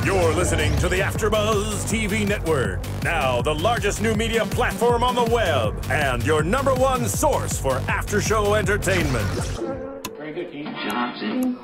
You're listening to the AfterBuzz TV network, now the largest new media platform on the web, and your #1 source for after-show entertainment. Very good, team. Johnson.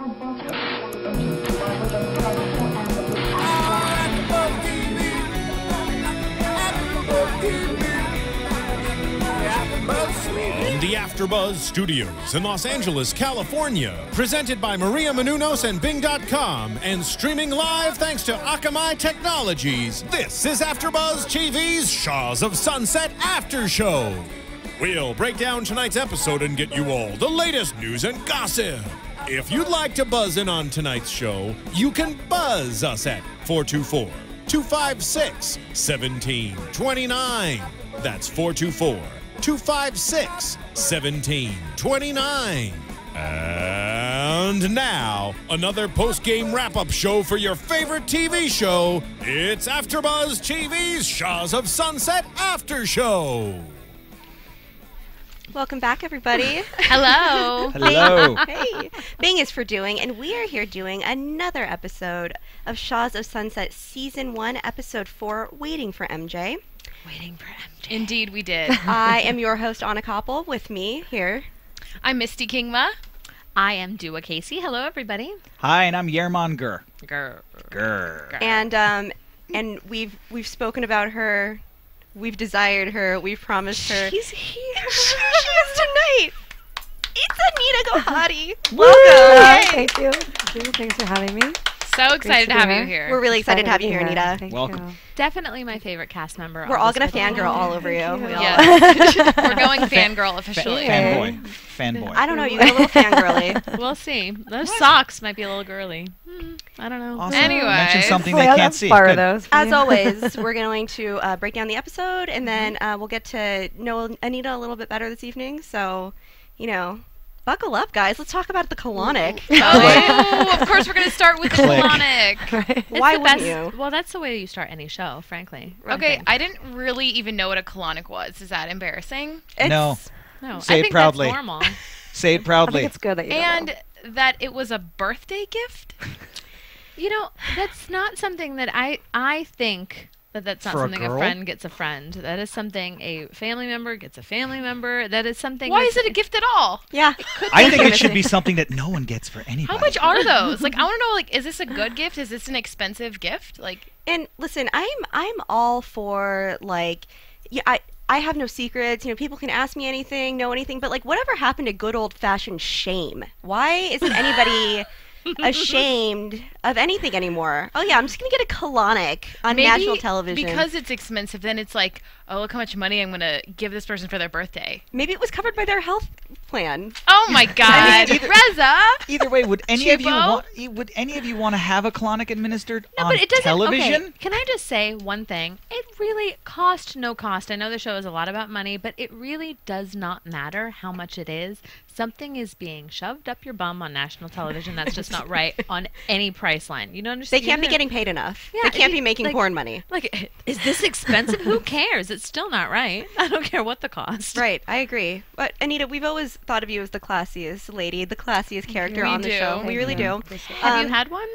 From the AfterBuzz Studios in Los Angeles, California, presented by Maria Menounos and Bing.com, and streaming live thanks to Akamai Technologies, this is AfterBuzz TV's Shahs of Sunset After Show. We'll break down tonight's episode and get you all the latest news and gossip. If you'd like to buzz in on tonight's show, you can buzz us at 424-256-1729. That's 424-256-1729. And now, another post-game wrap-up show for your favorite TV show. It's AfterBuzz TV's Shahs of Sunset After Show. Welcome back, everybody. Hello. Hello. Hey. Bing is for doing, and we are here doing another episode of Shahs of Sunset Season 1, Episode 4, Waiting for MJ. Waiting for MJ. Indeed, we did. I am your host, Anna Koppel. With me here, I'm Misty Kingma. I am Du'a Kaissi. Hello, everybody. Hi, and I'm Yerman Gur. Gur. and we've spoken about her. We've desired her. We've promised her. She's here. She is tonight. It's Anita Gohari. Welcome. Thank you. Thanks for having me. So excited to have you here. We're really excited to have you here, Anita. Thank Welcome. you. Definitely my favorite cast member. We're all going to fangirl all over you. Yes. We're going fangirl officially. Fanboy. I don't know. You got a little fangirly. We'll see. Those socks might be a little girly. I don't know. Awesome. Anyway. Mention something Wait, they I'll can't see. borrow Good. those. As always, we're going to break down the episode, and then we'll get to know Anita a little bit better this evening. So, buckle up, guys. Let's talk about the colonic. Oh, of course we're going to start with the Click. colonic. Why wouldn't you? Well, that's the way you start any show, frankly. Okay, I didn't really even know what a colonic was. Is that embarrassing? No. No, Say I it think proudly. that's normal. Say it I proudly. think it's good that you don't And know. that it was a birthday gift? That's not something that I think that's not For a something a girl? friend gets a friend. That is something a family member gets a family member. That is something. Why is it a gift at all? Yeah. I think it should be something that no one gets for anybody. How much are those? Like, I want to know, is this a good gift? Is this an expensive gift? And listen, I'm all for I have no secrets. People can ask me anything, know anything, but whatever happened to good old fashioned shame? Why isn't anybody ashamed of anything anymore? Oh yeah, I'm just gonna get a colonic on national television. Because it's expensive, then it's like, oh, look how much money I'm gonna give this person for their birthday. Maybe it was covered by their health plan. Oh my God, Reza! Either way, would any of you Cheapo? want to have a colonic administered No, on but it doesn't. television? Okay, can I just say one thing? It really no cost. I know the show is a lot about money, but it really does not matter how much it is. Something is being shoved up your bum on national television. That's just not right on any price line. You don't understand? They can't be getting paid enough. Yeah, they can't be making porn money. Is this expensive? Who cares? It's still not right. I don't care what the cost. Right, I agree. But Anita, we've always thought of you as the classiest lady, the classiest character We on the do. show. We really do. Have you had one?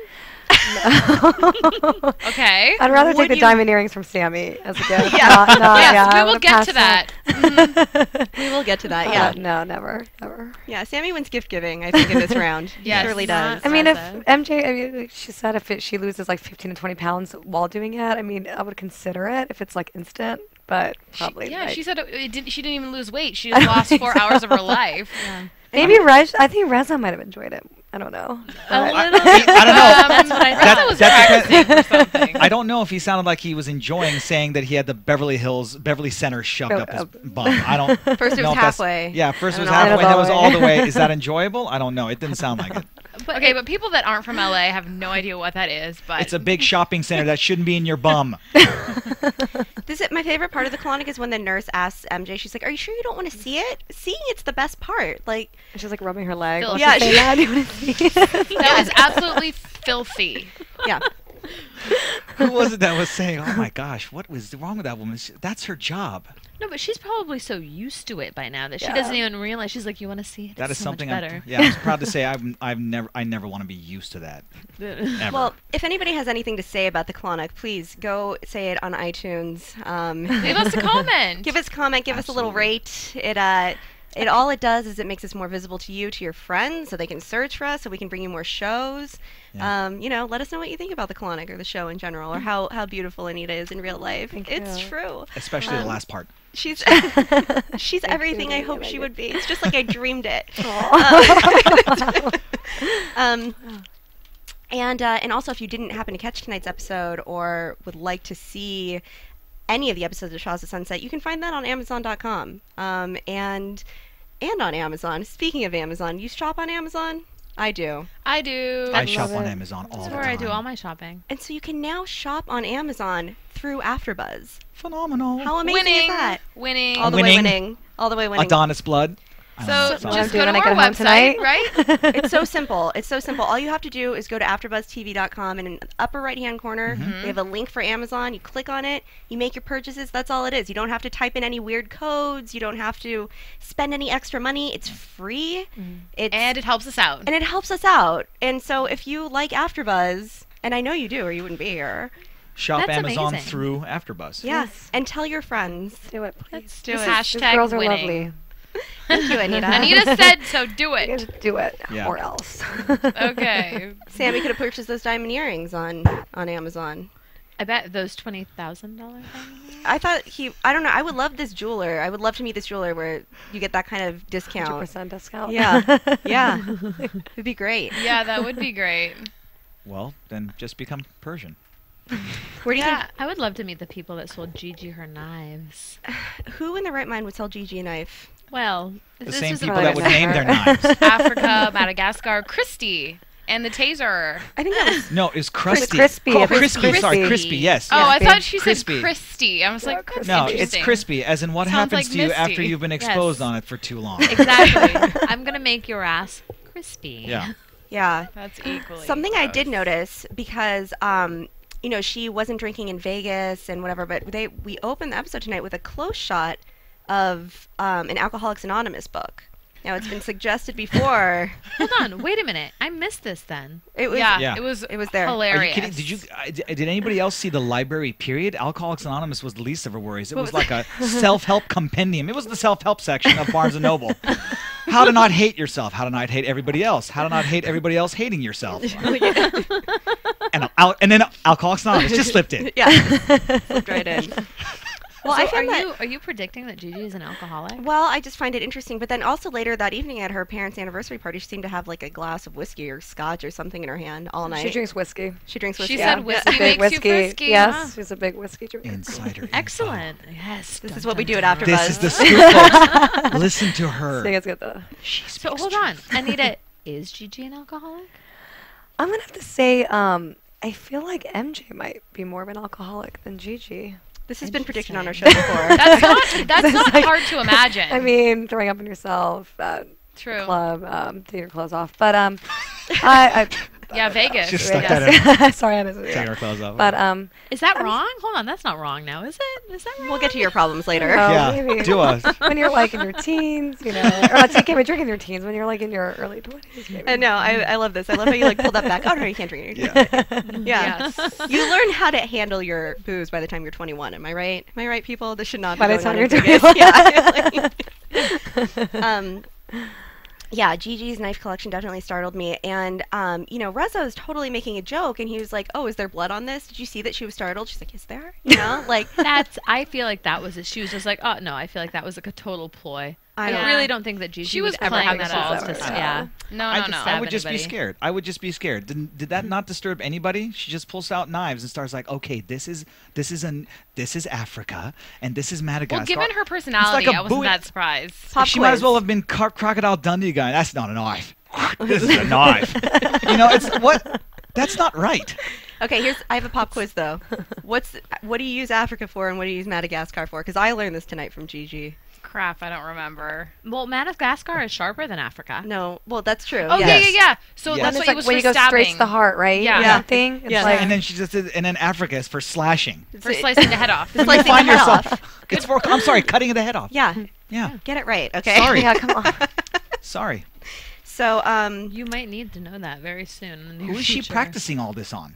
Okay. I'd rather Would take the you- diamond earrings from Sammy as a gift. Yeah. Yes, I we will would've get passed to that. We will get to that, yeah. No, never. Yeah, Sammy wins gift giving, I think, in this round. Yes. She really does. I mean, if Impressive. MJ, she said if she loses 15 to 20 pounds while doing it, I mean, I would consider it if it's instant, but probably. She said she didn't even lose weight. She just lost 4 hours of her life. Yeah. Maybe I think Reza might have enjoyed it. I don't know. A little. I don't know. That's what I thought. Reza was that practicing for something. I don't know if he sounded like he was enjoying saying that he had the Beverly Center shoved up his bum. I don't First it know was if that's- halfway. Yeah, first I it was don't know. halfway, that was All all the the way. Is that enjoyable? I don't know. It didn't sound like it. Okay, but people that aren't from LA have no idea what that is. But It's a big shopping center that shouldn't be in your bum. My favorite part of the colonic is when the nurse asks MJ, she's like, "Are you sure you don't want to see it? Seeing it's the best part." And she's rubbing her leg. Phil- Yeah, Yeah, do you want to see it? that was absolutely filthy. Yeah. Who was it that was saying, "Oh my gosh, what was wrong with that woman? That's her job." No, but she's probably so used to it by now that she doesn't even realize. She's like, "You want to see it? That It's is so something much better." I'm proud to say I never want to be used to that. Ever. Well, if anybody has anything to say about the colonic, please go say it on iTunes. Leave us a comment. Give us a comment. Give us a little Absolutely. rate. It all it does is it makes us more visible to you, to your friends, so they can search for us, so we can bring you more shows. Yeah. Let us know what you think about the colonic or the show in general, or how beautiful Anita is in real life. It's true. Especially the last part. She's she's everything I hoped she would be. It's just like I dreamed it. And also, if you didn't happen to catch tonight's episode or would like to see any of the episodes of Shahs of Sunset, you can find that on Amazon.com. And on Amazon. Speaking of Amazon, you shop on Amazon? I do. I do. I shop on Amazon all That's the where time. I do all my shopping. And so you can now shop on Amazon through AfterBuzz. Phenomenal. How amazing is that? Winning. All the way Winning. winning. All the way winning. Adonis blood. I don't know, So it's not- just doing go to when I our get home website, tonight. right? It's so simple. It's so simple. All you have to do is go to AfterBuzzTV.com, and in the upper right-hand corner, we have a link for Amazon. You click on it. You make your purchases. That's all it is. You don't have to type in any weird codes. You don't have to spend any extra money. It's free. And it helps us out. And it helps us out. And so if you like AfterBuzz, and I know you do, or you wouldn't be here. Shop That's Amazon amazing. through AfterBuzz. Yes. And tell your friends. Do it, please. Let's do Just it. These hashtag girls are winning. lovely. Thank you, Anita. Anita said so. Do You it. guys do it, Yeah. or else. Okay. Sammy could have purchased those diamond earrings on Amazon. I bet those $20,000 things. I thought I don't know, I would love this jeweler. I would love to meet this jeweler where you get that kind of discount. 100% discount. Yeah. Yeah. It'd be great. Yeah, that would be great. Well, then just become Persian. Where do you Yeah. I would love to meet the people that sold Gigi her knives. think, who in the right mind would sell Gigi a knife? Well, The this same was people probably that would never. name their knives. Africa, Madagascar, Christy, and the taser. I think that was No, it's crusty. crispy. Oh, If it's crispy. Sorry, crispy. crispy. Yes. Oh, I big thought she crispy. said Christy. I was like, that's No, it's interesting. crispy. As in, what Sounds happens like to you after Misty. you've been exposed Yes. on it for too long? Exactly. I'm gonna make your ass crispy. Yeah. yeah. That's equally. Something I gross. did notice because she wasn't drinking in Vegas and whatever, but we opened the episode tonight with a close shot of an Alcoholics Anonymous book. Now it's been suggested before. Hold on. Wait a minute. I missed this then. It was Yeah, Yeah. it was there. Are you Are you hilarious. kidding? Did anybody else see the library period? Alcoholics Anonymous was the least of her worries. It was like a self-help compendium. It was the self-help section of Barnes & Noble. How to not hate yourself. How to not hate everybody else. How to not hate everybody else hating yourself. and then Alcoholics Anonymous just slipped in. Yeah. Slipped right in. Well, So I found that. are you predicting that Gigi is an alcoholic? Well, I just find it interesting. But then also later that evening at her parents' anniversary party, she seemed to have like a glass of whiskey or scotch or something in her hand all night. She drinks whiskey. She drinks whiskey. She Yeah. said whiskey Big makes whiskey. you frisky. Yes, Huh? she's a big whiskey drinker. Insider. Excellent. Yes. This dun, is what we dun, do at dun. AfterBuzz. This is the scoop, folks. Listen to her. So you guys get the. So hold on, Anita, is Gigi an alcoholic? I'm gonna have to say, I feel like MJ might be more of an alcoholic than Gigi. This has been predicted on our show before. That's not hard to imagine. I mean, throwing up on yourself, True. club, taking your clothes off. But I Yeah, Vegas. Just stuck yes. that in. Sorry, I didn't. Take our clothes off. But Is that wrong? Hold on, that's not wrong now, is it? Is that wrong? We'll get to your problems later. Oh, yeah, maybe. do us. when you're like in your teens, or not, you can't be drinking in your teens. When you're like in your early 20s, maybe. I know. I love this. I love how you like pull that back. Oh no, you can't drink it. Yeah. Yes. You learn how to handle your booze by the time you're 21. Am I right? Am I right, people? This should not By be the going time on you're in Vegas. 21. Yeah. Yeah, Gigi's knife collection definitely startled me. And, Reza was totally making a joke, and he was like, oh, is there blood on this? Did you see that she was startled? She's like, is there? Like, I feel like that was it. She was just like, oh, no, I feel like that was like a total ploy. I I know. really don't think that Gigi She would was ever have playing the that balls out. to yeah. No, I no, just- no. I stab would just be anybody. scared. I would just be scared. Did that not disturb anybody? She just pulls out knives and starts like, okay, this is Africa and this is Madagascar. Well, given her It's personality, like a I wasn't Bowie- that surprised. Pop She might as quiz. well have been Crocodile Dundee guy. That's not a knife. This is a knife. It's what? That's not right. Okay, I have a pop quiz though. What do you use Africa for, and what do you use Madagascar for? Because I learned this tonight from Gigi. Crap, I don't remember. Well, Madagascar is sharper than Africa. No, well, that's true. Oh, yeah. yeah. So Yes. that's It's what like it was when for you go stabbing. straight to the heart, right? Yeah. Or Yeah. something. It's Yeah. like, And then she just did, and then Africa is for slashing. For slicing the head off. Slicing Find the head yourself. off. It's for. I'm sorry, cutting the head off. Yeah, Yeah. get it right, okay? Sorry. yeah, come on. Sorry. So, You might need to know that very soon. In the near Who is she future. practicing all this on?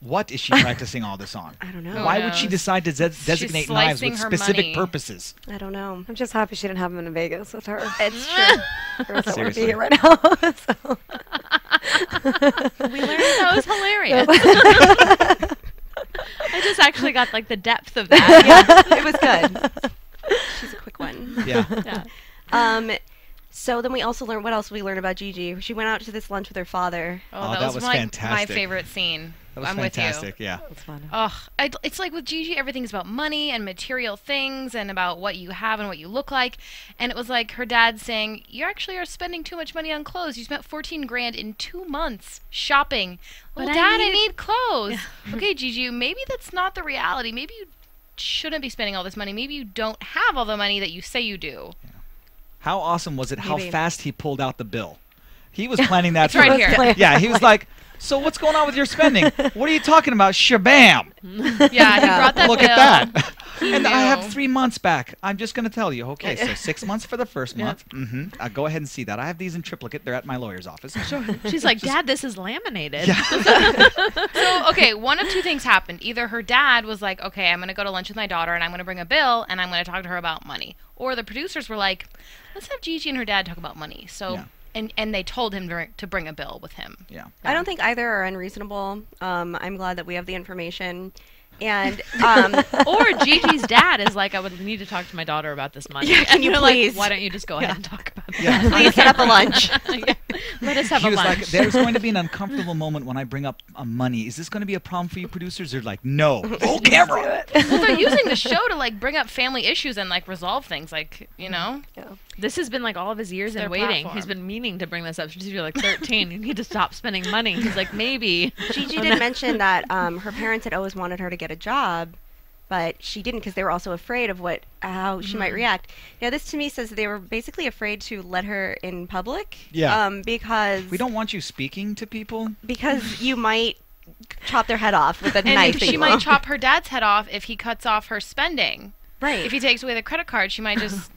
What is she practicing all this on? I don't know. Who Why would she knows? decide to designate knives slicing with her specific money. purposes? I don't know. I'm just happy she didn't have him in Vegas with her. It's true. Or else I wouldn't be Seriously. here right now. So. We learned that was hilarious. I just actually got like the depth of that. Yeah, it was good. She's a quick one. Yeah. Yeah. So then we also learned, what else did we learn about Gigi? She went out to this lunch with her father. Oh, that that was like fantastic. my favorite scene. That was I'm fantastic. with you. Yeah. That's fun. It's like with Gigi, everything's about money and material things and about what you have and what you look like. And it was like her dad saying, "You actually are spending too much money on clothes. You spent 14 grand in 2 months shopping." Well, But I Dad, I needed- need clothes. Okay, Gigi, maybe that's not the reality. Maybe you shouldn't be spending all this money. Maybe you don't have all the money that you say you do. How awesome was it how Maybe. fast he pulled out the bill? He was planning that It's right for- here. Yeah, he was like, "So what's going on with your spending? What are you talking about? Shabam! Yeah, he brought that Look bill. at that." He And I knew. have 3 months back. I'm just going to tell you. Okay, so 6 months for the first month. I'll go ahead and see that. I have these in triplicate. They're at my lawyer's office. She's like, Dad, this is laminated. So, okay, one of two things happened. Either her dad was like, "Okay, I'm going to go to lunch with my daughter and I'm going to bring a bill and I'm going to talk to her about money." Or the producers were like, "Let's have Gigi and her dad talk about money." So, Yeah. and they told him to bring a bill with him. Yeah. I don't think either are unreasonable. I'm glad that we have the information. And Or Gigi's dad is like, I would need to talk to my daughter about this money. Yeah, can And you you're like, please? why don't you just go ahead and talk about that? Yeah. please set up a lunch. Yeah. Let us have He a was lunch. like, "There's going to be an uncomfortable moment when I bring up money. Is this going to be a problem for you producers?" They're like, "No." Roll camera. Well, they're using the show to like bring up family issues and like resolve things, like, you know. This has been like all of his years Their in waiting. platform. He's been meaning to bring this up since you're like 13. You need to stop spending money. He's like, maybe. Gigi did mention that her parents had always wanted her to get a job, but she didn't because they were also afraid of how she might react. Now, this to me says they were basically afraid to let her in public. Yeah. Because We don't want you speaking to people. because you might chop their head off with a And knife. that she you might won't. chop her dad's head off if he cuts off her spending. Right. If he takes away the credit card, she might just.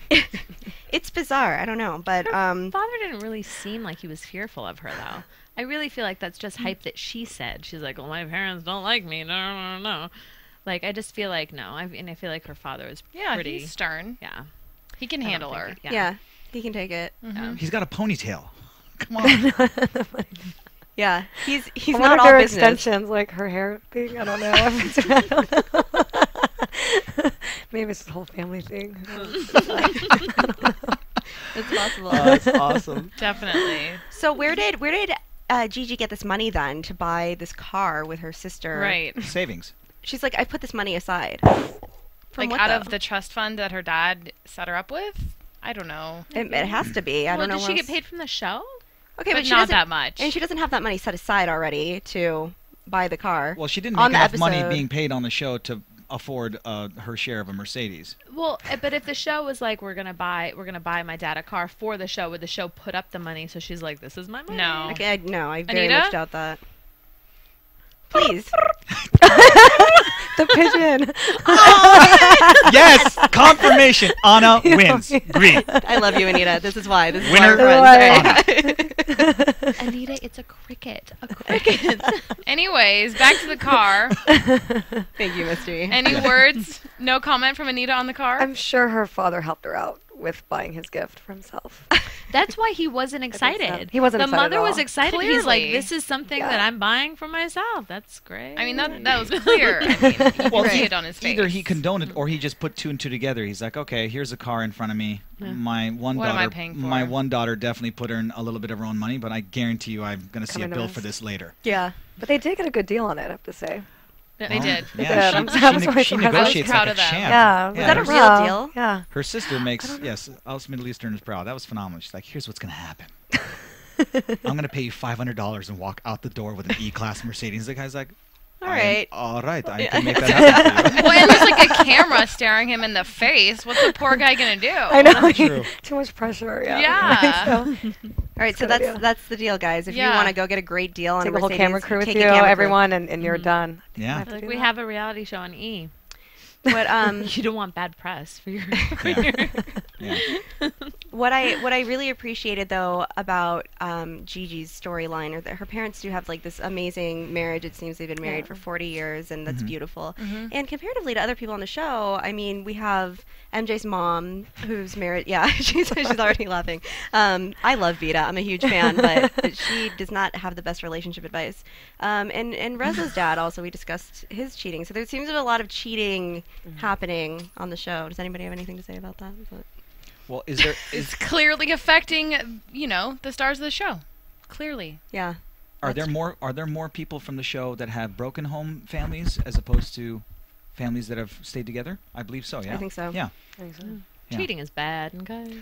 It's bizarre. I don't know, but Father didn't really seem like he was fearful of her, though. I really feel like that's just hype that she said. She's like, well, my parents don't like me. No. Like, I just feel like, no. And I feel like her father is Yeah, pretty. he's stern. Yeah. He can I don't handle think her. it- yeah, he can take it. He's got a ponytail. Come on. Yeah, he's I not wonder if all there are business. extensions, like her hair thing. I don't know. I don't know. Maybe it's the whole family thing. It's possible. That's awesome. Definitely. So where did Gigi get this money then to buy this car with her sister? Right. Savings. She's like, I put this money aside. From Like what, out though? of the trust fund that her dad set her up with? I don't know. It has to be. I Well, don't know. did she what get else- paid from the show? Okay, but she not doesn't- that much. And she doesn't have that money set aside already to buy the car. Well, she didn't On make the enough money episode- being paid on the show to afford her share of a Mercedes. Well, but if the show was like, we're gonna buy my dad a car for the show, would the show put up the money? So she's like, this is my money. No. Okay, no, I very Anita? much doubt that. Please. The pigeon. Yes, confirmation. Anna wins. Green. I love you, Anita. This is why. This is Winner. why we're friends. Anita, it's a cricket. A cricket. Anyways, back to the car. Thank you, Misty. Any words? No comment from Anita on the car? I'm sure her father helped her out with buying his gift for himself. That's why he wasn't think so. excited. He wasn't The excited at mother was all. excited. He's like, Clearly. this is something that I'm buying for myself. That's great. I mean, that was clear. I mean, you can see it on his face. Either he condoned it or he just put two and two together. He's like, okay, here's a car in front of me. My one What am I daughter, paying for? my one daughter definitely put in a little bit of her own money, but I guarantee you, I'm going to see a Coming to bill us. for this later. Yeah. But they did get a good deal on it, I have to say. They Well, did. Yeah, did. I'm she, so she, surprised. she I was negotiates proud like a of them. champ. Yeah. Was that a her- real Wow. deal? Yeah. Her sister makes, yes, us Middle Easterners proud. That was phenomenal. She's like, here's what's going to happen. I'm going to pay you $500 and walk out the door with an E-Class Mercedes. The guy's like, All right. All right, I can make that happen for you. Well, and there's like a camera staring him in the face. What's the poor guy gonna do? I know. That's true. Too much pressure. Yeah. Yeah. So, All right, so Good idea. that's the deal, guys. If you Yeah. want to go get a great deal on take a a whole Mercedes, camera crew with take you, a camera crew. everyone, and you're done. Yeah. Have to Like do we that. have a reality show on E. But You don't want bad press for your. Yeah. what I really appreciated though about Gigi's storyline, or that her parents do have like this amazing marriage. It seems they've been married for 40 years, and that's beautiful. And comparatively to other people on the show, I mean, we have MJ's mom who's married. Yeah, she's already laughing. I love Vita. I'm a huge fan, but she does not have the best relationship advice. And Reza's dad also, we discussed his cheating. So there seems to be a lot of cheating happening on the show. Does anybody have anything to say about that? Well, is there It's clearly affecting, the stars of the show. Clearly. Yeah. are there more people from the show that have broken home families as opposed to families that have stayed together? I believe so. Yeah. I think so. Yeah. I think so. Yeah. Cheating is bad. Okay.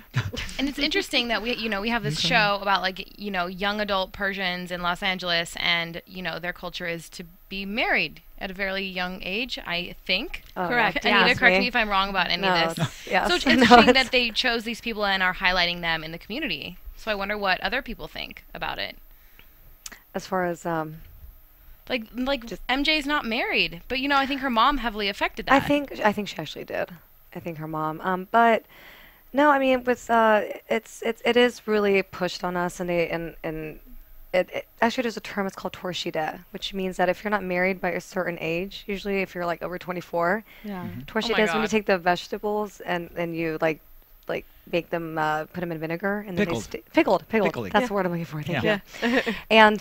And it's interesting that we have this show about young adult Persians in Los Angeles, and their culture is to be married at a very young age, I think. Oh, Correct. yeah. Anita, Ask correct me if I'm wrong about any No, of this. it's- yes. So it's No, interesting it's- that they chose these people and are highlighting them in the community. So I wonder what other people think about it. As far as Like MJ's not married, but I think her mom heavily affected that. I think she actually did. I think her mom. But no, I mean, with it is really pushed on us, and it actually there's a term. It's called torshida, which means that if you're not married by a certain age, usually if you're like over 24, Yeah. torshida is when you God. take the vegetables and you like make them put them in vinegar and Pickled. then pickled. Pickling. That's the word I'm looking for. Thank Yeah. you. And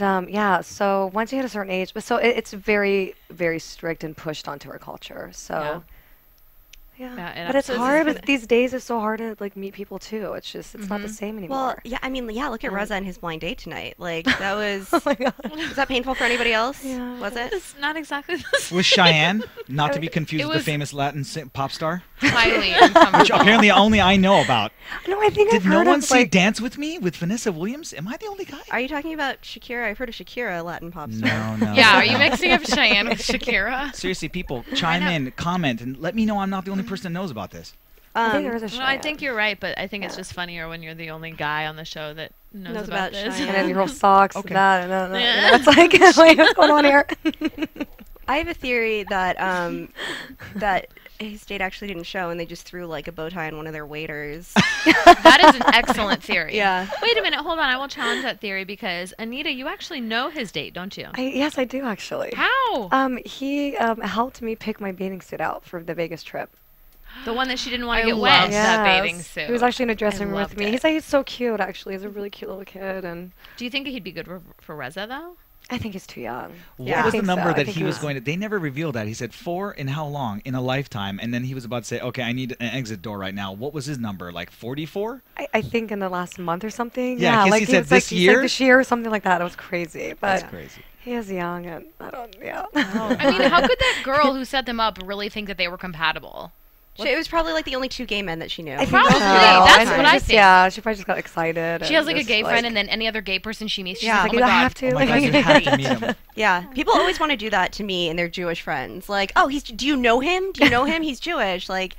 so once you hit a certain age, but so it's very, very strict and pushed onto our culture. So Yeah, and but it's so this hard. is But these days it's so hard to meet people too. It's just not the same anymore. Well, yeah, I mean, yeah, look at Reza and his blind date tonight. Like, that was... oh my god. Was that painful for anybody else? Yeah. Was it? It's not exactly the same. Was Cheyenne, not to be confused It with the was- famous Latin pop star, highly which uncomfortable. apparently only I know about. No, I think I've Did no heard one of see Dance with Me with Vanessa Williams? Am I the only guy? Are you talking about Shakira? I've heard of Shakira, a Latin pop star. No. Yeah, are you mixing up Cheyenne with Shakira? Seriously, people, chime in, comment, and let me know I'm not the only person that knows about this. I think there is a Well, I Cheyenne. think you're right, but I think it's just funnier when you're the only guy on the show that knows, Knows about about this. Cheyenne. And then your whole socks Okay. and that and that. Yeah. It's like, wait, what's going on here? I have a theory that that his date actually didn't show, and they just threw like a bow tie on one of their waiters. That is an excellent theory. Yeah. Wait a minute, hold on. I will challenge that theory because Anita, you actually know his date, don't you? Yes, I do actually. How? He helped me pick my bathing suit out for the Vegas trip. The one that she didn't want I to get love wet. that Yes. bathing suit. He was actually in a dressing room with loved me. it. He's like, he's so cute actually. He's a really cute little kid, and Do you think he'd be good for Reza though? I think he's too young. What Yeah, I was the think so. number I that think he was he's- going to? They never revealed that. He said 4 in how long? In a lifetime. And then he was about to say, okay, I need an exit door right now. What was his number? Like 44? I think in the last month or something. Yeah, 'cause like he said was this he said year? this year or something like that. It was crazy, but That's crazy. he is young, and I don't. Yeah. I mean, how could that girl who set them up really think that they were compatible? It was probably like the only two gay men that she knew. I think Probably. so. That's And what I just- think. Yeah, she probably just got excited. She and has like a just, gay friend, and then any other gay person she meets, she's Yeah. like, like, oh my I god. have to. Oh my God, you have to meet him. Yeah, people always want to do that to me and their Jewish friends. Like, oh, do you know him? Do you know him? He's Jewish. Like,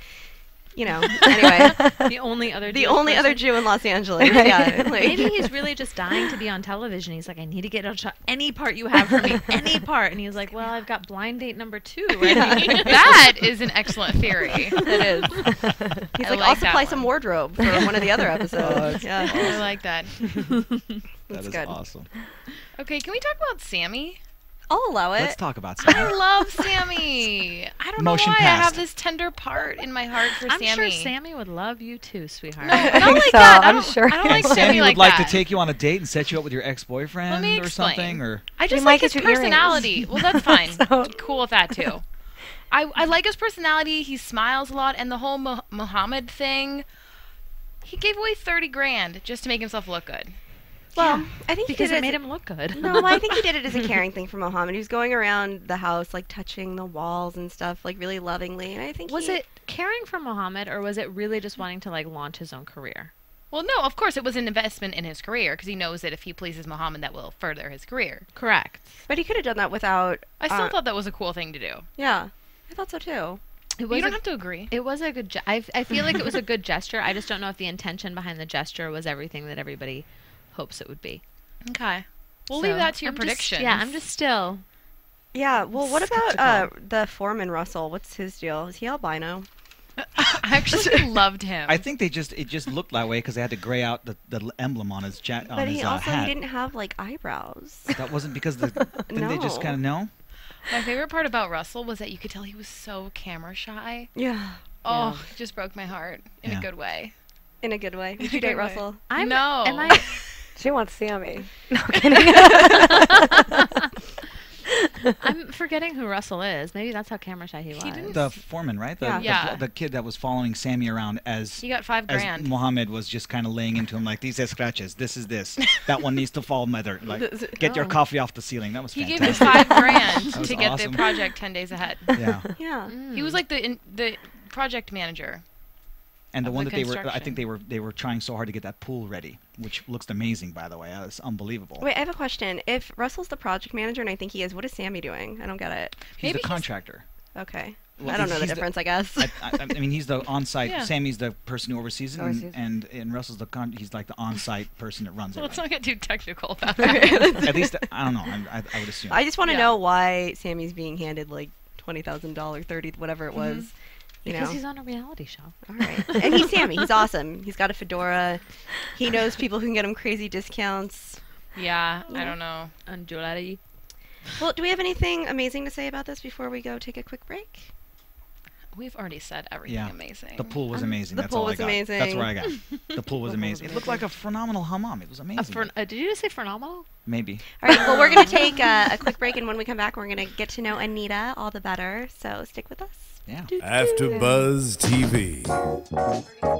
anyway, The only other the Jewish only other person? Jew in Los Angeles. Yeah, like, Maybe he's really just dying to be on television. He's like, I need to get a shot. Any part you have for me, any part. And he's like, well, I've got blind date number 2 right here. That is an excellent theory. it is. He's I like, like I'll that supply one. some wardrobe for one of the other episodes. Yeah, I like that. That That's is good. awesome. Okay, can we talk about Sammy? I'll allow Let's it. talk about I Sammy. love Sammy. I don't Motion know why I passed. have this tender part in my heart for I'm Sammy. sure Sammy would love you too, sweetheart. No, I think don't like so. that. I'm I don't, sure. I don't like Sammy Sammy would like like that. to take you on a date and set you up with your ex-boyfriend Let me or explain. something, or I just might like his get you earrings. personality. Well, that's fine. So- Cool with that too. I like his personality. He smiles a lot, and the whole Mohamed thing. He gave away 30 grand just to make himself look good. Well, I think Because he did it made him look good. No, I think he did it as a caring thing for Mohamed. He was going around the house, like touching the walls and stuff, like really lovingly. And I think Was it caring for Mohamed, or was it really just wanting to like launch his own career? Well, no, of course it was an investment in his career because he knows that if he pleases Mohamed, that will further his career. Correct. But he could have done that without. I still thought that was a cool thing to do. Yeah, I thought so too. It You was don't a, have to agree. it was a good. I feel like it was a good gesture. I just don't know if the intention behind the gesture was everything that everybody hopes it would be. Okay. We'll So, leave that to your I'm predictions. I'm just still. Yeah. Well, what Skeptical. about the foreman Russell? What's his deal? Is he albino? I actually loved him. I think it just looked that way because they had to gray out the emblem on his But on his he also hat. he didn't have like eyebrows. That wasn't because didn't they just No. kind of know? My favorite part about Russell was that you could tell he was so camera shy. Yeah. Oh, it just broke my heart in Yeah. a good way. In a good way. Would In you a date good way. Russell? No. Am I? She wants Sammy. I'm forgetting who Russell is. Maybe that's how camera shy he was. didn't- The foreman, right? Yeah. Yeah. The kid that was following Sammy around as He got $5,000. Mohamed was just kind of laying into him like, these are scratches. This is this. That one needs to fall, mother. Like, get your Oh. coffee off the ceiling. That was He gave me fantastic. $5,000 was to get awesome. the project 10 days ahead. Yeah. Yeah. He was like the project manager. And the Of one the that I construction. think they were trying so hard to get that pool ready, which looks amazing, by the way. It's unbelievable. Wait, I have a question. If Russell's the project manager, and I think he is, what is Sammy doing? I don't get it. He's maybe the he's- contractor. Okay. Well, I don't know the he's difference, I guess. I mean, he's the on-site. Yeah. Sammy's the person who oversees it, Oversees. and Russell's he's like the on-site person that runs Let's it. not get too technical about that. At least I don't know. I would assume. I just want to Yeah. know why Sammy's being handed like $20,000, 30, whatever it was. You Because know. he's on a reality show. All right. And he's Sammy. He's awesome. He's got a fedora. He knows people who can get him crazy discounts. Yeah, I don't know. On jewelry. Well, do we have anything amazing to say about this before we go take a quick break? We've already said everything Yeah. amazing. The pool was amazing. the That's pool all was I got. amazing. That's where I got. The pool was amazing. It looked like a phenomenal hammam. It was amazing. Did you just say phenomenal? Maybe. All right. Well, we're going to take a quick break, and when we come back, we're going to get to know Anita all the better. So stick with us. Yeah. AfterBuzz TV.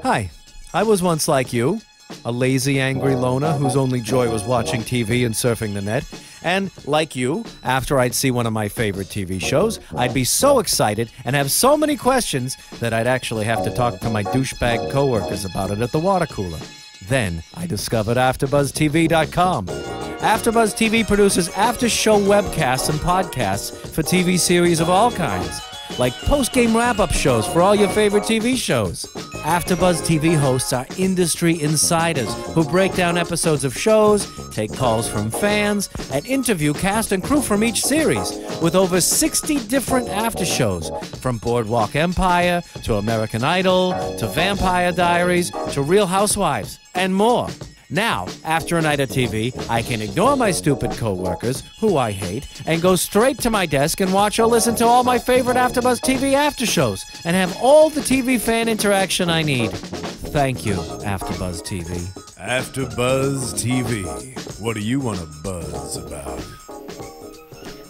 Hi, I was once like you, a lazy, angry loner whose only joy was watching TV and surfing the net. And like you, after I'd see one of my favorite TV shows, I'd be so excited and have so many questions that I'd actually have to talk to my douchebag coworkers about it at the water cooler. Then I discovered AfterBuzzTV.com. AfterBuzz TV produces after-show webcasts and podcasts for TV series of all kinds, like post-game wrap-up shows for all your favorite TV shows. AfterBuzz TV hosts are industry insiders who break down episodes of shows, take calls from fans, and interview cast and crew from each series, with over 60 different after shows, from Boardwalk Empire to American Idol to Vampire Diaries to Real Housewives, and more. Now, after a night of TV, I can ignore my stupid coworkers, who I hate, and go straight to my desk and watch or listen to all my favorite AfterBuzz TV after shows, and have all the TV fan interaction I need. Thank you, AfterBuzz TV. AfterBuzz TV. What do you want to buzz about?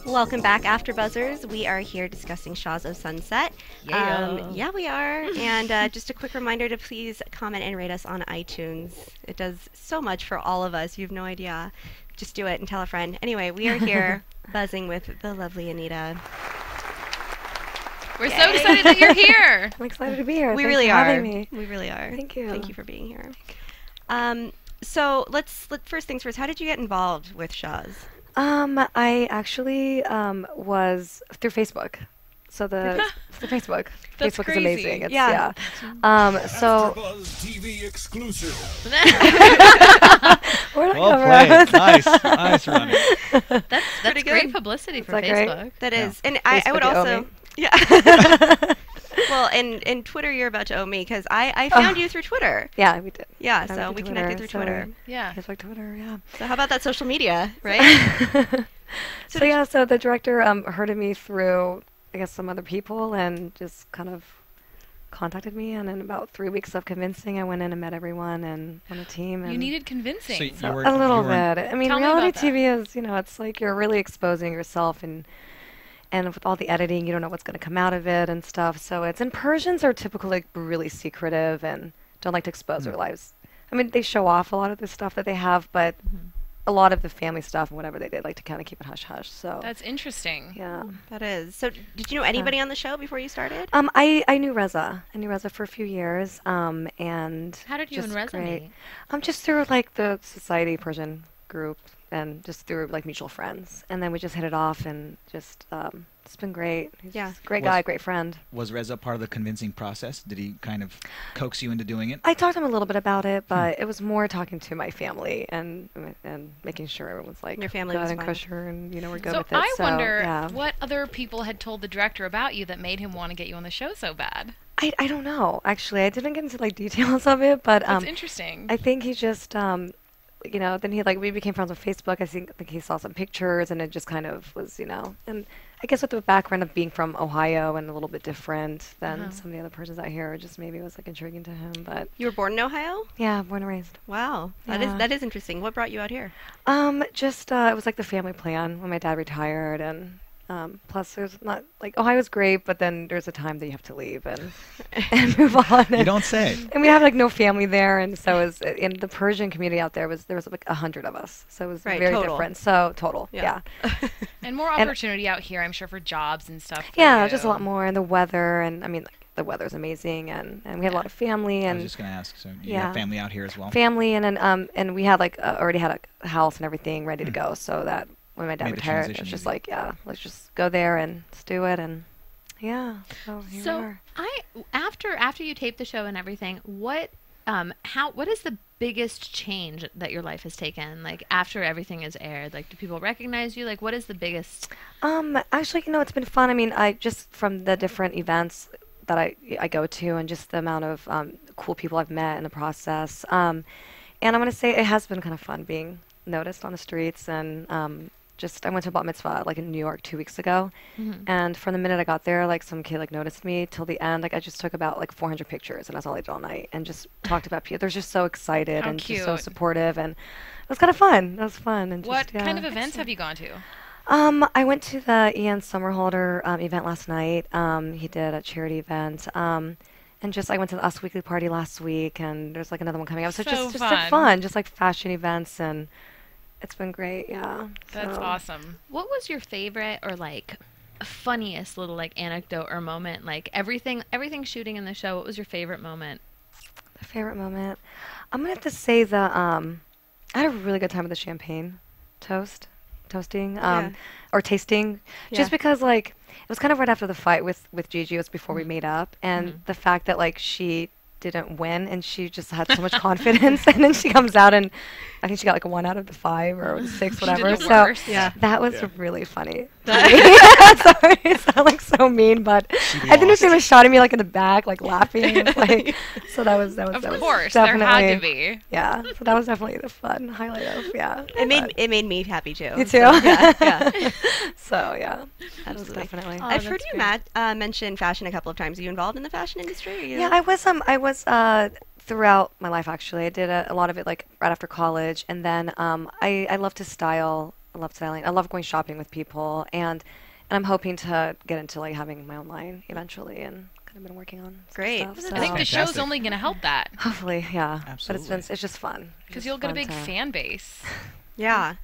Welcome back, AfterBuzzers. We are here discussing Shahs of Sunset. Yeah, we are. And just a quick reminder to please comment and rate us on iTunes. It does so much for all of us. You have no idea. Just do it and tell a friend. Anyway, we are here buzzing with the lovely Anita. We're so excited that you're here. I'm excited to be here. We Thanks really for are. having me. We really are. Thank you. Thank you for being here. So let's first things first. How did you get involved with Shahs? I actually was through Facebook. So through Facebook. That's Facebook crazy. is amazing. It's, Yeah. So AfterBuzz TV exclusive. we're not Well gonna- played. Nice running. That's Pretty great good. publicity for that great? Facebook. That Yeah. is, and I would Facebook, you owe also, me. yeah. Well, and Twitter, you're about to owe me because I found you through Twitter. Yeah, we did. Yeah, Found so you we through connected through Twitter, Twitter. Yeah. Facebook, Twitter, yeah. So how about that social media, right? So yeah, so the director heard of me through, I guess, some other people and just kind of contacted me. And in about 3 weeks of convincing, I went in and met everyone and on a team. And You needed convincing. So you so were- a little you were- bit. I mean, Tell me reality about that. TV is, it's like you're really exposing yourself and with all the editing, you don't know what's going to come out of it and stuff. So and Persians are typically like really secretive and don't like to expose their lives. I mean, they show off a lot of the stuff that they have, but a lot of the family stuff and whatever they did, like to kind of keep it hush hush. So That's interesting. yeah. That is. So, did you know anybody on the show before you started? I knew Reza. I knew Reza for a few years. And How did you and just Reza great. meet? Just through like the Society Persian group and just through like mutual friends. And then we just hit it off and just it's been great. He's Yeah. just a great Was- guy, great friend. Was Reza part of the convincing process? Did he kind of coax you into doing it? I talked to him a little bit about it, but it was more talking to my family and making sure everyone's like Your family good was and fine. kosher and we're good So with it. I wonder yeah. what other people had told the director about you that made him want to get you on the show so bad. I don't know actually. I didn't get into like details of it, but That's interesting. I think he just then we became friends on Facebook. I think he saw some pictures and it just kind of was and I guess with the background of being from Ohio and a little bit different than some of the other persons out here, it just maybe was like intriguing to him. But You were born in Ohio? yeah, born and raised. Wow, Yeah. that is interesting. What brought you out here? Just it was like the family plan when my dad retired, and plus there's not like Ohio's great, but then there's a time that you have to leave and move on. You don't say. And we have like no family there, and so it was in the Persian community out there there was like 100 of us, so it was Right, very total. different. So total, yeah. And more opportunity out here, I'm sure, for jobs and stuff. for Yeah, you. just a lot more, and the weather, and I mean, like, the weather's amazing, and we had a lot of family I and was just going to ask. So you Yeah. have family out here as well? family, and then and we had like already had a house and everything ready to go, so that when my dad Made the retired, it transition was just easy. like, yeah, let's just go there and let's do it, and yeah, so here we So are. after you tape the show and everything, what is the biggest change that your life has taken? Like after everything is aired, like do people recognize you? Like what is the biggest? Actually, it's been fun. I mean, I just from the different events that I go to and just the amount of cool people I've met in the process. And I'm gonna say it has been kind of fun being noticed on the streets and I went to a bat mitzvah like in New York 2 weeks ago, and from the minute I got there, like some kid like noticed me till the end. Like I just took about like 400 pictures, and that's all I did all night, and just talked about people. They're just so excited How and just so cute. supportive, and it was kind of fun. It was fun. And What just, kind yeah. of events have you gone to? I went to the Ian Somerhalder event last night. He did a charity event. And I went to the Us Weekly party last week, and there's like another one coming up. So So just fun. fun, just like fashion events, and it's been great. Yeah. That's so. awesome. What was your favorite or like funniest little like anecdote or moment? Like everything shooting in the show. What was your favorite moment? My favorite moment. I'm gonna have to say I had a really good time with the champagne toasting, Yeah. or tasting, Yeah. just because like it was kind of right after the fight with Gigi. It was before we made up, and the fact that like she didn't win and she just had so much confidence, and then she comes out and I think she got like a 1 out of the 5 or 6, She did whatever. the So worst. Yeah. that was really funny. Sorry, it sounded like so mean, but I think she was shot at me like in the back, like laughing. Like, so that was Of that was course, there definitely had to be. yeah. So that was definitely the fun highlight of It made me happy too. You too. So, yeah. So yeah, that was Absolutely. definitely. Oh, I've heard that's you, great. Matt, mention fashion a couple of times. Are you involved in the fashion industry? Are you... Yeah, I was throughout my life actually. I did a lot of it like right after college, and then I love to style. I love styling. I love going shopping with people, and I'm hoping to get into like having my own line eventually, and kind of been working on some Great. stuff. I So I think the Fantastic. show's only going to help that hopefully, yeah. Absolutely. But it's just fun. because It's you'll get a fun big to- fan base. Yeah.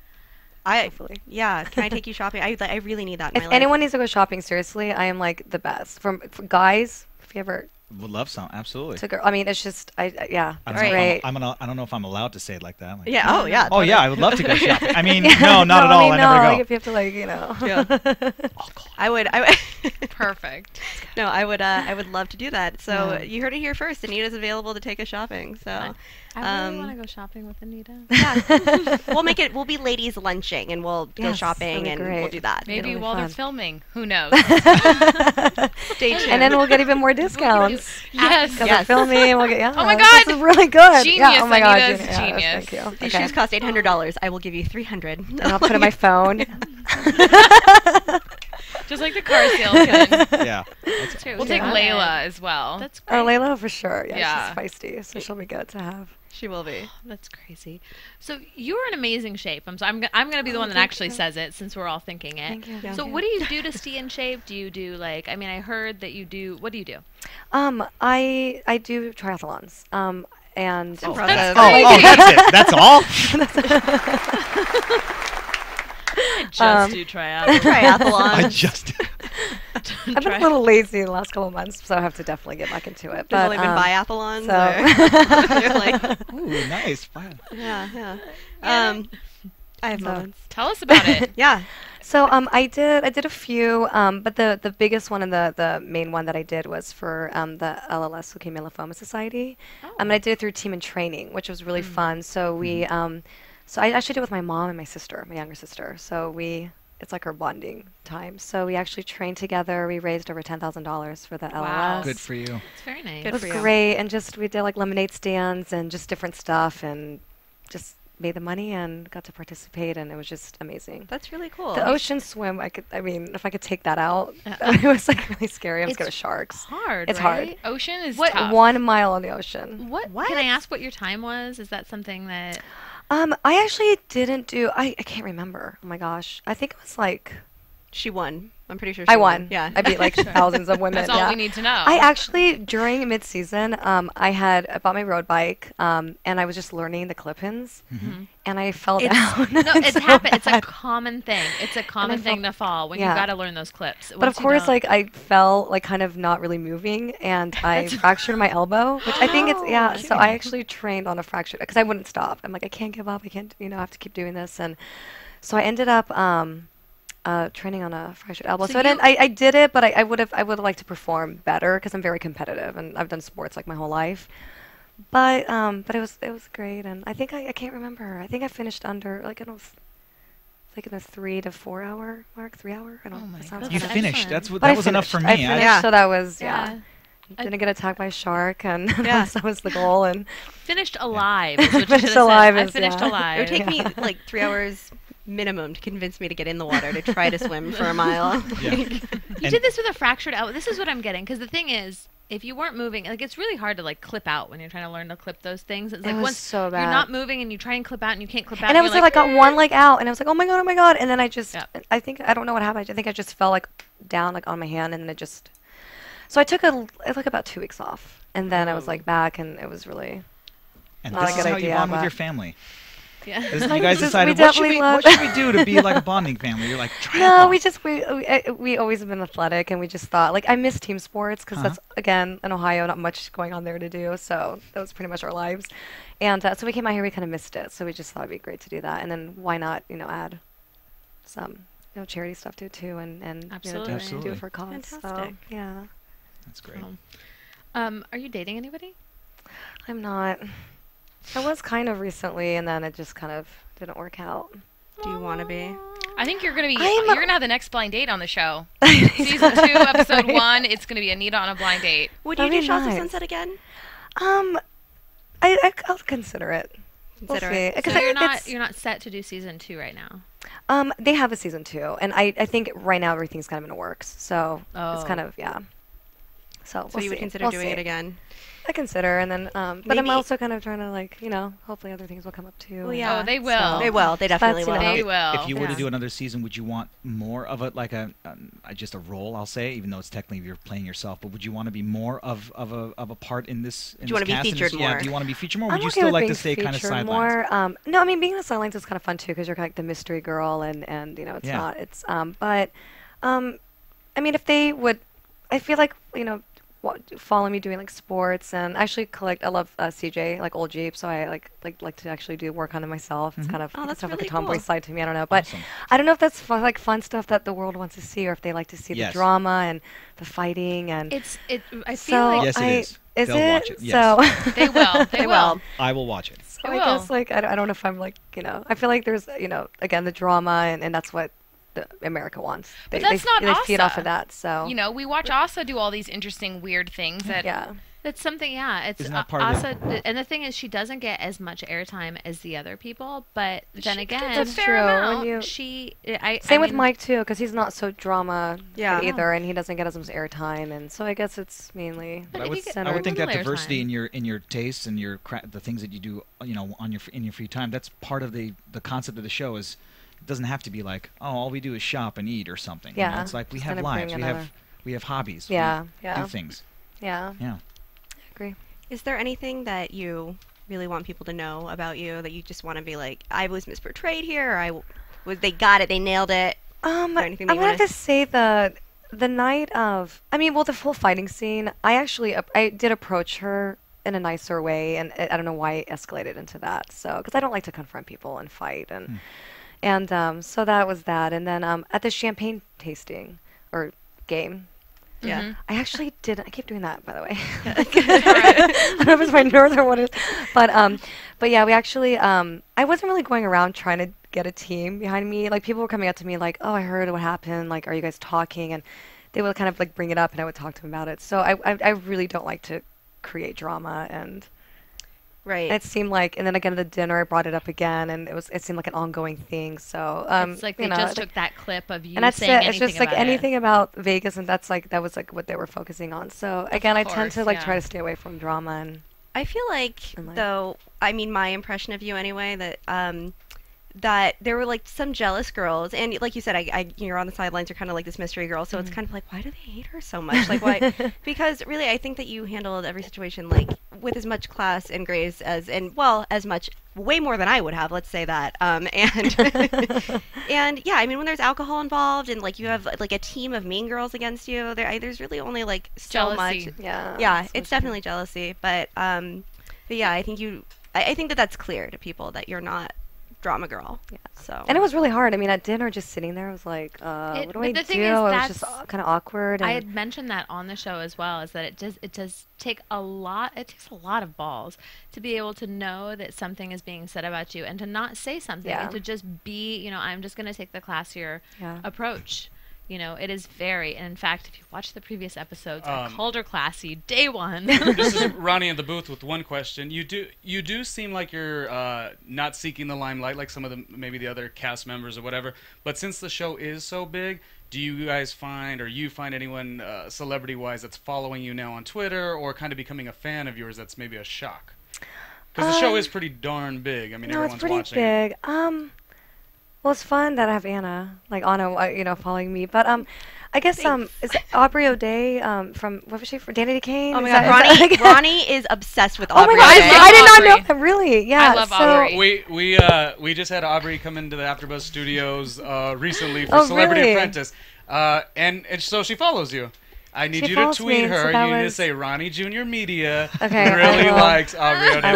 Hopefully. Yeah. Can I take you shopping? I really need that in If my life. anyone needs to go shopping, seriously, I am like the best. For guys, if you ever Would love some. Absolutely. to girl, I mean, it's just yeah, I it's don't, know great. if I don't know if I'm allowed to say it like that. Like, Yeah. Oh, yeah. Oh, yeah, I would love to go shopping. I mean, Yeah, no, not at all. I mean, I never like, go. if you have to like, you know. Yeah. I would. Perfect. No, I would love to do that. So Yeah. you heard it here first. Anita's available to take us shopping. So I really want to go shopping with Anita. yeah, we'll be ladies lunching and we'll go Yes, shopping that'd and be we'll great. do that. Maybe It'll be while they're fun. filming. Who knows? Stay tuned. And then we'll get even more discounts. Yes. Because Yes. we're filming, we'll get, yeah. Oh my This God! is really good. Genius, Yeah, oh my God. Anita's Yeah, genius. Thank you. These Okay. shoes cost $800. I will give you $300. And I'll put in my phone. Just like the car salesman. Yeah. That's true. We'll take Layla as well. That's great. Oh, Layla for sure. Yeah, Yeah. she's feisty, so she'll be good to have. She will be. That's crazy. So you're in amazing shape. I'm gonna be the one that thank actually you. says it since we're all thinking it. Thank you. Yeah. So what do you do to stay in shape? Do you do like? I mean, I heard that you do. What do you do? I do triathlons. and Impressive. That's it. That's all. I just do triathlon. Triathlon. I just. I've been a little lazy in the last couple of months, so I have to definitely get back into it. There's But only been biathlons. so- You're like, Ooh, nice. Wow. yeah. I have moments. Tell us about it. Yeah. So I did a few, but the biggest one and the main one that I did was for the LLS Leukemia Lymphoma Society. And I did it through Team in Training, which was really fun. So we so I actually did it with my mom and my sister, my younger sister. So it's like our bonding time. So we actually trained together. We raised over $10,000 for the LLS. Good for you. It's very nice. It was great, and just we did like lemonade stands and just different stuff, and just made the money and got to participate, and it was just amazing. That's really cool. The ocean swim, I mean, if I could take that out, it was like really scary. I'm scared of sharks. Hard. It's right? hard. Ocean is What- tough. 1 mile on the ocean. What? Can I ask what your time was? Is that something that? I actually didn't do. I can't remember. Oh my gosh, I think it was like She won. I'm pretty sure she I won. Yeah. I beat like thousands of women. That's all yeah. we need to know. I actually, during mid-season, I bought my road bike, and I was just learning the clip-ins, and I fell down. No, it's so happened. It's a bad. common thing. It's a common thing to fall when yeah. you got to learn those clips. But of course, like I fell, like kind of not really moving, and I fractured my elbow, which I think it's yeah. So I actually trained on a fracture because I wouldn't stop. I'm like, I can't give up. I can't, I have to keep doing this, and so I ended up training on a fractured elbow. So I did it, but I would have liked to perform better because I'm very competitive and I've done sports like my whole life. But it was great, and I think I can't remember. I think I finished under like I don't know, like in the 3 to 4 hour mark, 3 hour. I don't. Oh my that sounds God. You kinda- finished. But That I was enough for finished. me. I finished, Yeah. so that was Yeah. Didn't get attacked by a shark, and Yeah. that was the goal. And finished alive. Is what you Finished should have alive said. I is- finished yeah. alive. It would take me like 3 hours minimum to convince me to get in the water to try to swim for a mile. Yeah. You did this with a fractured elbow. This is what I'm getting. Because the thing is, if you weren't moving, like it's really hard to like clip out when you're trying to learn to clip those things. It's It like was once so you're bad. not moving and you try and clip out and you can't clip out. And I was you're like, I got one leg out, and I was like, oh my god, and then I just, Yeah. I don't know what happened. I think I just fell like down like on my hand, and then it just. So I took about 2 weeks off, and then I was like back, and it was really. And Not a this is good how you idea, bond with but- your family. Yeah. You guys just- decided we what should definitely what loved- should we do to be like a bonding family? You're like, No, triathlon. we always have been athletic, and we just thought like I miss team sports because that's again in Ohio not much going on there to do, so that was pretty much our lives, and so we came out here, we kind of missed it, so we just thought it'd be great to do that, and then why not add some charity stuff to it too, and Absolutely. do Absolutely. it for a cause. So, Fantastic. yeah, That's great. Are you dating anybody? I'm not. I was kind of recently, and then it just kind of didn't work out. Do you want to be? I think you're gonna be. I'm- You're gonna have the next blind date on the show. Season 2, episode 1. It's gonna be Anita on a blind date. Would you That'd do be Shahs of nice. Sunset again? I'll consider it. Consider we'll see. it. So 'Cause you're not set to do season 2 right now. They have a season 2, and I think right now everything's kind of in the works, so it's Oh. kind of So, So we'll you would see. consider We'll doing see. it again? I consider, and then but I'm Maybe- also kind of trying to hopefully other things will come up too. Well, and- yeah. Oh, they will. They will. They definitely will. That's, They will. If you were to Yeah. do another season, would you want more of it, like just a role? I'll say, even though it's technically you're playing yourself, but would you want to be more of a part in this? Do you wanna be featured Yeah. more? Do you want to be featured more? Or I'm would you okay still with like to being stay kind of featured sidelines? more. No, I mean being on the sidelines is kind of fun too because you're kind of like the mystery girl, and it's Yeah. not. It's but I mean if they would, I feel like follow me doing like sports, and actually collect. I love CJ, like old Jeep, so I like to actually do work on it myself. It's kind of Oh, that's stuff like really a tomboy cool. side to me. I don't know, but Awesome. I don't know if that's fun stuff that the world wants to see, or if they like to see Yes. the drama and the fighting and. I feel So like Yes, it is. Is They'll it? watch it, yes. So They will. They will. I will watch it. So They I will. guess like I don't know if I'm like I feel like there's again the drama, and that's what America wants. But that's not they feed off Asa. of that. So We watch Asa do all these interesting, weird things that. yeah. that's something. Yeah, it's Isn't that part of Asa, and the thing is, she doesn't get as much airtime as the other people. But then She again, gets a fair true. amount. When you she same with mean, Mike too, because he's not so drama Yeah. either, and he doesn't get as much airtime, and so I guess it's mainly. But I if would, you get I would think that little diversity airtime. in your tastes and the things that you do, on in your free time. That's part of the concept of the show. Is it doesn't have to be like, oh, all we do is shop and eat or something. Yeah, It's like we just have kinda bring lives. another- We have hobbies. Yeah, We yeah. do things. Yeah, Yeah. I agree. Is there anything that you really want people to know about you that you just want to be like, I was misportrayed here, or they got it, they nailed it? I'm gonna have to say the night of, the full fighting scene. I did approach her in a nicer way, and I don't know why it escalated into that. So, because I don't like to confront people and fight, and so that was that. And then at the champagne tasting or game. Yeah, I actually did. I keep doing that, by the way. I don't know if it's my northern one, but yeah, we actually. I wasn't really going around trying to get a team behind me. Like people were coming up to me, like, "Oh, I heard what happened. Like, are you guys talking?" And they would kind of like bring it up, and I would talk to them about it. So I really don't like to create drama, and it seemed like, and then again at the dinner I brought it up again, and it seemed like an ongoing thing. So it's like they just took that clip of you and that's saying it. It's anything just like about anything about Vegas, and that was like what they were focusing on. So again, I tend to like try to stay away from drama. And I feel like, though, my impression of you anyway, that there were like some jealous girls, and like you said, you're on the sidelines, you're kind of like this mystery girl, so it's kind of like, why do they hate her so much? Like, why? Because really, I think that you handled every situation like with as much class and grace as much, way more than I would have. Let's say that. And and yeah, when there's alcohol involved, and like you have like a team of mean girls against you, there's really only like so jealousy. much. Yeah, it's definitely jealousy, but yeah, I think that's clear to people that you're not drama girl. Yeah. So. And it was really hard. At dinner, just sitting there, I was like, what do I do? It was just kind of awkward. I had mentioned that on the show as well, is that it does take a lot. It takes a lot of balls to be able to know that something is being said about you and to not say something and to just be, I'm just going to take the classier approach. It is very, and in fact, if you watch the previous episodes, I called her classy day one. This is Ronnie in the booth with one question. You do seem like you're not seeking the limelight like some of maybe the other cast members or whatever. But since the show is so big, do you guys find anyone celebrity-wise that's following you now on Twitter or kind of becoming a fan of yours that's maybe a shock? Because the show is pretty darn big. Everyone's it's pretty watching big. it. Well, it's fun that I have Anna following me. But I guess is Aubrey O'Day from, what was she, for Danity Kane? Oh my God, Ronnie is obsessed with Aubrey. Oh my God, O'Day. I did not know that. Really? Yeah. I love Aubrey. We just had Aubrey come into the AfterBuzz studios recently for Celebrity Apprentice, and so she follows you. I need you to tweet her. You need to say Ronnie Jr. Media really likes Aubrey O'Day. I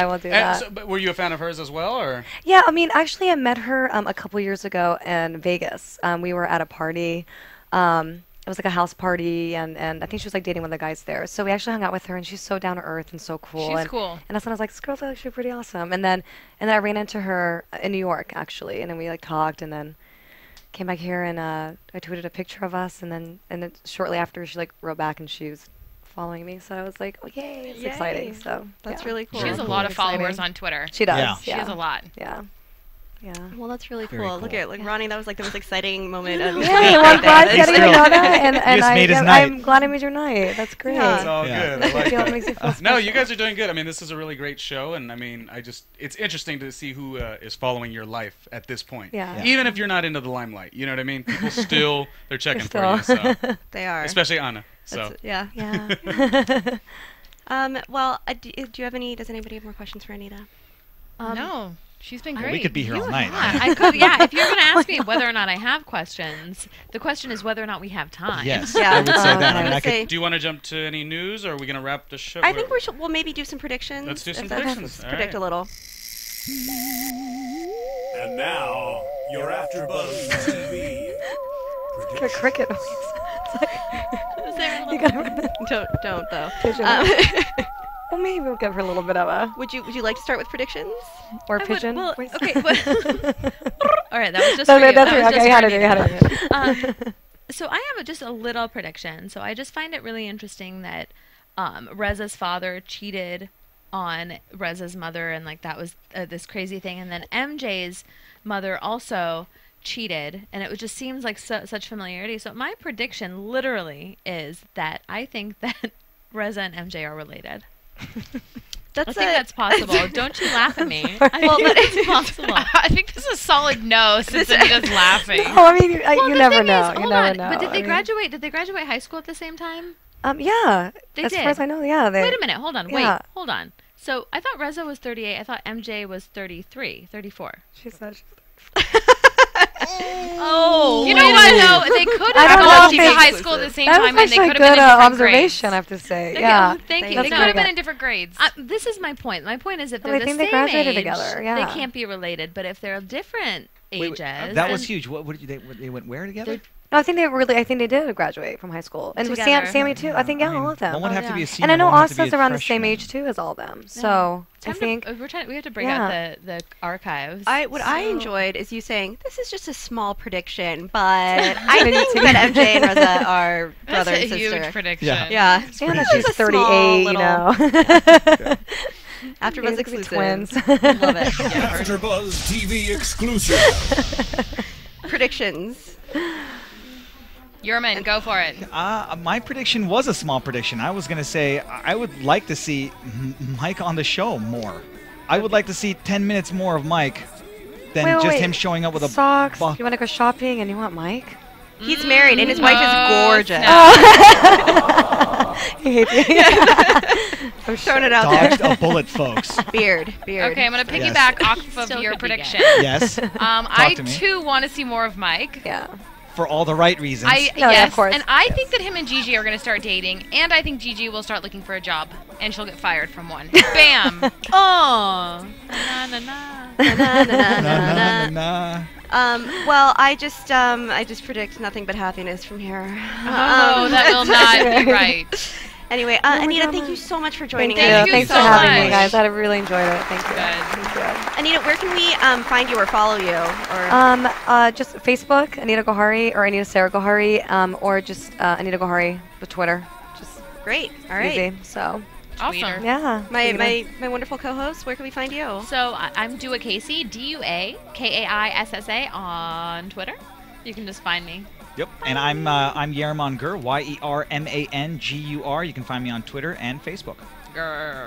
will do that. So, but were you a fan of hers as well, or? Yeah, actually, I met her a couple years ago in Vegas. We were at a party. It was like a house party, and I think she was like dating one of the guys there. So we actually hung out with her, and she's so down to earth and so cool. She's cool. And that's when I was like, this girl's actually pretty awesome. And then I ran into her in New York actually, and then we like talked, and then came back here, and I tweeted a picture of us, and then shortly after she like wrote back, and she was following me, so I was like, oh yay, it's exciting. So that's really cool. She has a lot of followers on Twitter. She does. Yeah. She has a lot. Yeah. Yeah. Well, that's really Very cool. Look at Ronnie. That was like the most exciting moment of yeah, I'm glad getting to know that, and I'm glad I made your night. That's great. It's all good. I like that. Makes you feel no, you guys are doing good. This is a really great show, and it's interesting to see who is following your life at this point. Yeah. Even if you're not into the limelight, you know what I mean? People still they're checking for you. So. They are. Especially Anna. So. Yeah. Well, does anybody have more questions for Anita? No. She's been great. We could be here all night. I could, if you're going to ask me whether or not I have questions, the question is whether or not we have time. Yes, I would say that. Do you want to jump to any news, or are we going to wrap the show? I think we'll maybe do some predictions. Let's do some predictions. Let's predict a little. And now, your AfterBuzz TV. Like a cricket noise. You gotta don't though. Well, maybe we'll give her a little bit of a. Would you like to start with predictions or pigeon? Okay. All right, that was just for you. That's right. Okay, you had it. So I have just a little prediction. So I just find it really interesting that Reza's father cheated on Reza's mother, and like that was this crazy thing, and then MJ's mother also cheated, and it just seems like such familiarity. So my prediction literally is that I think that Reza and MJ are related. I think that's possible. Don't you laugh at me. Well, but it's possible. I think this is a solid no, since Anita's laughing. No, you never know. You never know. But did they graduate? Did they graduate high school at the same time? Yeah. They as did. far as I know, yeah. Wait a minute. Hold on. Yeah. Wait. Hold on. So I thought Reza was 38. I thought MJ was 33, 34. She said she's Oh. You know what? No, they could I have don't gone know to if high they- school at the same that was time, and they actually could a have good been in different observation, I grades. have to say. Thank Yeah. you. Thank you. They That's could very have been good. in different grades. This is my point. My point is if Oh, they're I the think they same graduated age, together, yeah. they can't be related. But if they're different ages, that was then huge. What did they went where together? No, I think they did graduate from high school. And with Together. Sammy too. I think, yeah, I mean, all of them. one would have to be a yeah. senior. And I know one would have to be Asa's a around the same freshman. age too as all of them. So I think we're trying. We have to bring Yeah. out the archives. What I enjoyed is you saying this is just a small prediction, but I think that MJ and Reza are brother That's and a sister. huge prediction. Yeah. Yeah, yeah, that This she's is a small 38, you little know. AfterBuzz Basically exclusive. twins. Love it. AfterBuzz TV exclusive. Predictions. Yerman, go for it. My prediction was a small prediction. I was going to say I would like to see Mike on the show more. I would like to see 10 minutes more of Mike than Wait, just wait. him showing up with a Socks. bu- You want to go shopping and you want Mike? He's married and his wife is gorgeous. He hates me. I'm throwing it out there. dodged a bullet, folks. Beard. Okay, I'm going to Yes. piggyback off of Still your could be prediction. Yes, I to me. too want to see more of Mike. Yeah. for all the right reasons. No, yeah, Yes, of course. and I think that him and Gigi are going to start dating, and I think Gigi will start looking for a job, and she'll get fired from one. Bam! Oh. Na na na. Na, na, na, Na, na, na, na. na. Well, I just predict nothing but happiness from here. Oh, that will not be right. Anyway, Anita, thank you so much for joining Thank us. you Thanks so for having me, much. guys. I really enjoyed it. Thank you. Good. Thank you. Anita, where can we find you or follow you? Or Just Facebook, Anita Gohari, or Anita Sarah Gohari, or just Anita Gohari with Twitter. Just great. All right. easy. So, Awesome. yeah. My wonderful co-host, where can we find you? So I'm Du'a Kaissi, DuaKaissa on Twitter. You can just find me. Yep, and I'm Yerman Gur, YermanGur. You can find me on Twitter and Facebook.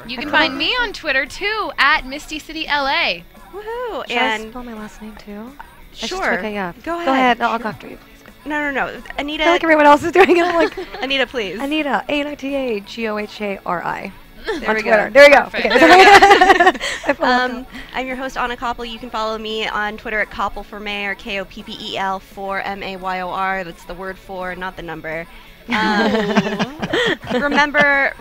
You can find me on Twitter, too, at Misty City LA. Woohoo! Should I And spell my last name too? sure. Okay, yeah. Go Go ahead. ahead. No, I'll go after you, please. No. I Anita. feel like everyone else is doing it. I'm like, Anita, please. Anita, ANITAGOHARI. There on we Twitter. go. There we go. Perfect. Okay. There I feel like I'm your host, Anna Koppel. You can follow me on Twitter at Koppel for Mayor, Koppel for MAYOR. That's the word for, not the number. Remember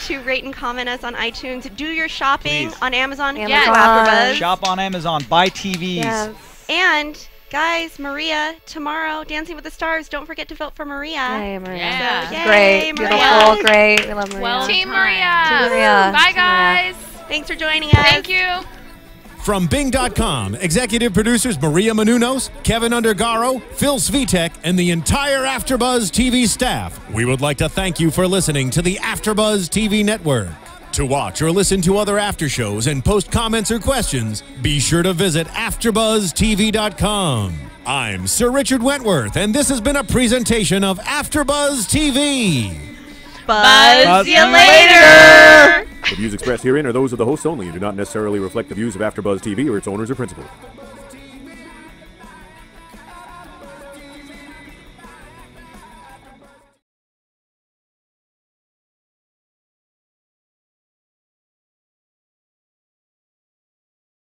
to rate and comment us on iTunes. Do your shopping Please. on Amazon. Amazon. for AfterBuzz. Shop on Amazon, buy TVs. yes. And guys, Maria tomorrow, Dancing with the Stars. Don't forget to vote for Maria. Yay, Maria. Yeah. So, yay, Great. Maria. Beautiful. Great. We love Maria. Well, Team Time. Maria. Team Maria. Bye, Team Maria. guys. Thanks for joining us. Thank you. From Bing.com, executive producers Maria Menounos, Kevin Undergaro, Phil Svitek, and the entire AfterBuzz TV staff, we would like to thank you for listening to the AfterBuzz TV network. To watch or listen to other after shows and post comments or questions, be sure to visit AfterBuzzTV.com. I'm Sir Richard Wentworth, and this has been a presentation of AfterBuzz TV. Buzz you later. The views expressed herein are those of the hosts only and do not necessarily reflect the views of AfterBuzz TV or its owners or principals.